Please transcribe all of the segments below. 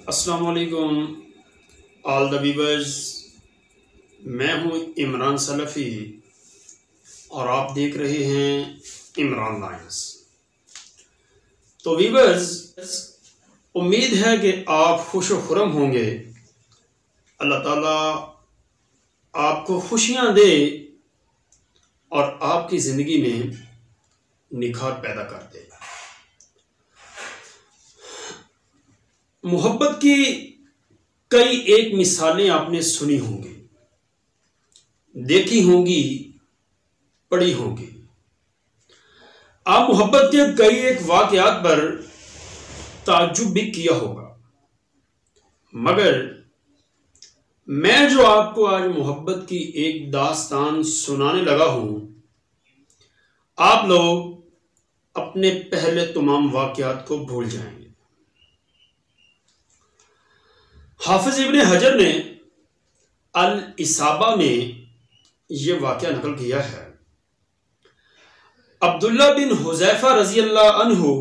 अस्सलाम वालेकुम all the viewers. मैं हूं इमरान सलफ़ी और आप देख रहे हैं इमरान लाइन्स। तो व्यूअर्स, उम्मीद है कि आप खुश व खुरम होंगे। अल्लाह ताला आपको खुशियां दे और आपकी ज़िंदगी में निखार पैदा कर दे। मोहब्बत की कई एक मिसालें आपने सुनी होंगी, देखी होंगी, पढ़ी होंगी। आप मोहब्बत के कई एक वाक़यात पर ताज्जुब भी किया होगा, मगर मैं जो आपको आज मोहब्बत की एक दास्तान सुनाने लगा हूं, आप लोग अपने पहले तमाम वाक़यात को भूल जाएंगे। हाफिज इब्न हजर ने अल इसाबा में यह वाक़या नकल किया है। अब्दुल्ला बिन हुज़ैफा रज़ी अल्लाह अन्हु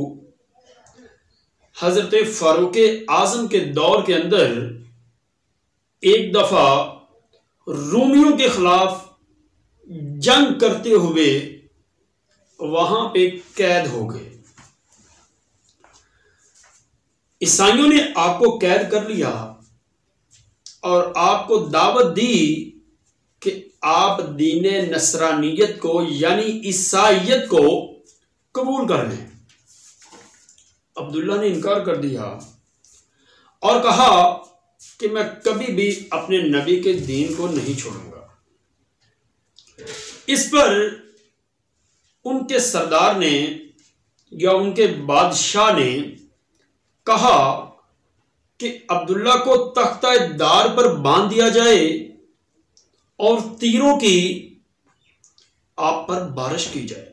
हज़रत फारूक आज़म के दौर के अंदर एक दफ़ा रूमियों के खिलाफ जंग करते हुए वहां पे कैद हो गए। ईसाइयों ने आपको कैद कर लिया और आपको दावत दी कि आप दीने नसरानियत को यानी ईसाइयत को कबूल कर लें। अब्दुल्ला ने इनकार कर दिया और कहा कि मैं कभी भी अपने नबी के दीन को नहीं छोड़ूंगा। इस पर उनके सरदार ने या उनके बादशाह ने कहा कि अब्दुल्ला को तख्ता दार पर बांध दिया जाए और तीरों की आप पर बारिश की जाए।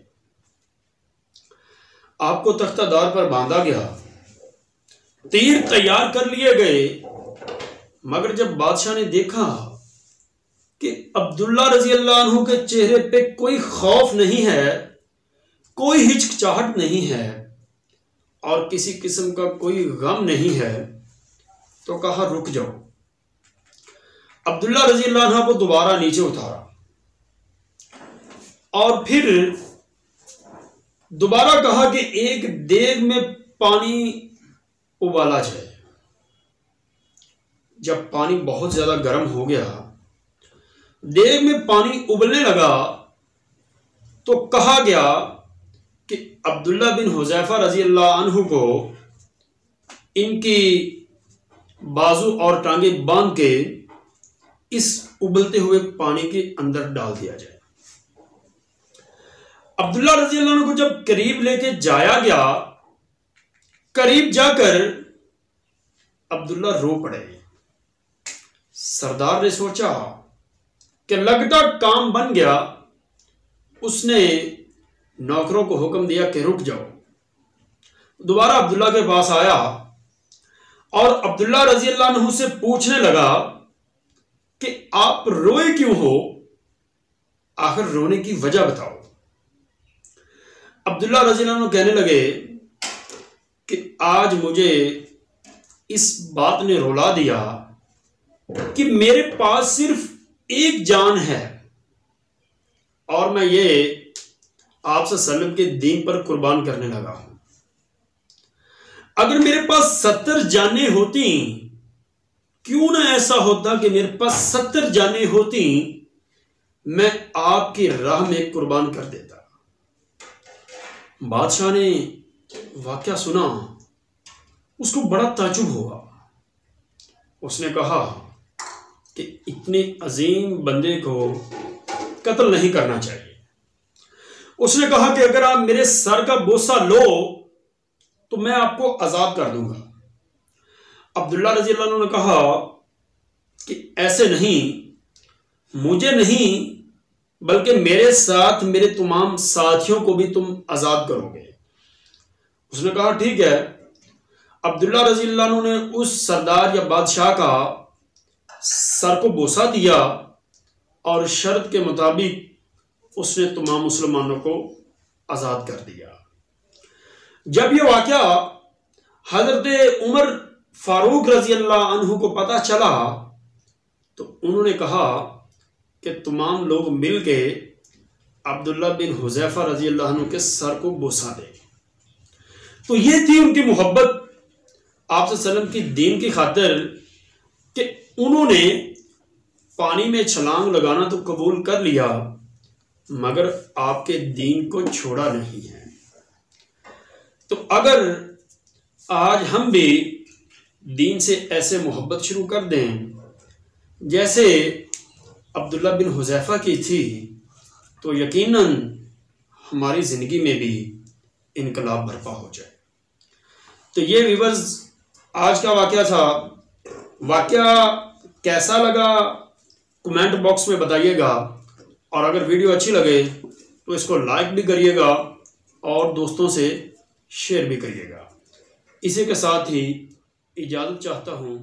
आपको तख्ता दार पर बांधा गया, तीर तैयार कर लिए गए, मगर जब बादशाह ने देखा कि अब्दुल्ला रजी अल्लाह अन्हु के चेहरे पे कोई खौफ नहीं है, कोई हिचकिचाहट नहीं है और किसी किस्म का कोई गम नहीं है, तो कहा रुक जाओ। अब्दुल्ला रजी अल्लाह अन्हु को दोबारा नीचे उतारा और फिर दोबारा कहा कि एक देग में पानी उबाला जाए। जब पानी बहुत ज्यादा गर्म हो गया, देग में पानी उबलने लगा, तो कहा गया कि अब्दुल्ला बिन हुज़ैफा रजी अल्लाह अन्हु को इनकी बाजू और टांगे बांध के इस उबलते हुए पानी के अंदर डाल दिया जाए। अब्दुल्ला रजी अल्लाह अन्हु को जब करीब लेके जाया गया, करीब जाकर अब्दुल्ला रो पड़े। सरदार ने सोचा कि लगता काम बन गया। उसने नौकरों को हुक्म दिया कि रुक जाओ। दोबारा अब्दुल्ला के पास आया और अब्दुल्ला रजी अल्लाह अन्हु से पूछने लगा कि आप रोए क्यों हो, आखिर रोने की वजह बताओ। अब्दुल्ला रजी अल्लाह अन्हु कहने लगे कि आज मुझे इस बात ने रुला दिया कि मेरे पास सिर्फ एक जान है और मैं ये आप सल्लम के दीन पर कुर्बान करने लगा हूं। अगर मेरे पास 70 जानें होती, क्यों ना ऐसा होता कि मेरे पास 70 जानें होती, मैं आपकी राह में कुर्बान कर देता। बादशाह ने वाकया सुना, उसको बड़ा ताज्जुब हुआ। उसने कहा कि इतने अजीम बंदे को कत्ल नहीं करना चाहिए। उसने कहा कि अगर आप मेरे सर का बोसा लो तो मैं आपको आजाद कर दूंगा। अब्दुल्ला रजी अल्लाह अन्हु ने कहा कि ऐसे नहीं, मुझे नहीं बल्कि मेरे साथ मेरे तमाम साथियों को भी तुम आजाद करोगे। उसने कहा ठीक है। अब्दुल्ला रजी अल्लाह अन्हु ने उस सरदार या बादशाह का सर को बोसा दिया और शर्त के मुताबिक उसने तमाम मुसलमानों को आजाद कर दिया। जब यह वाकया हजरत उमर फारूक रजी अल्लाह अन्हु को पता चला तो उन्होंने कहा कि तमाम लोग मिल के अब्दुल्ला बिन हुज़ैफा रजी अल्लाह अन्हु के सर को बोसा दे। तो ये थी उनकी मोहब्बत आप सल्लम की दीन की खातिर कि उन्होंने पानी में छलांग लगाना तो कबूल कर लिया मगर आपके दीन को छोड़ा नहीं है। तो अगर आज हम भी दीन से ऐसे मोहब्बत शुरू कर दें जैसे अब्दुल्ला बिन हुज़ैफा की थी तो यकीनन हमारी ज़िंदगी में भी इनकलाब बर्पा हो जाए। तो ये व्यूअर्स आज का वाक़या था। वाक़या कैसा लगा कमेंट बॉक्स में बताइएगा और अगर वीडियो अच्छी लगे तो इसको लाइक भी करिएगा और दोस्तों से शेयर भी करिएगा। इसी के साथ ही इजाज़त चाहता हूँ।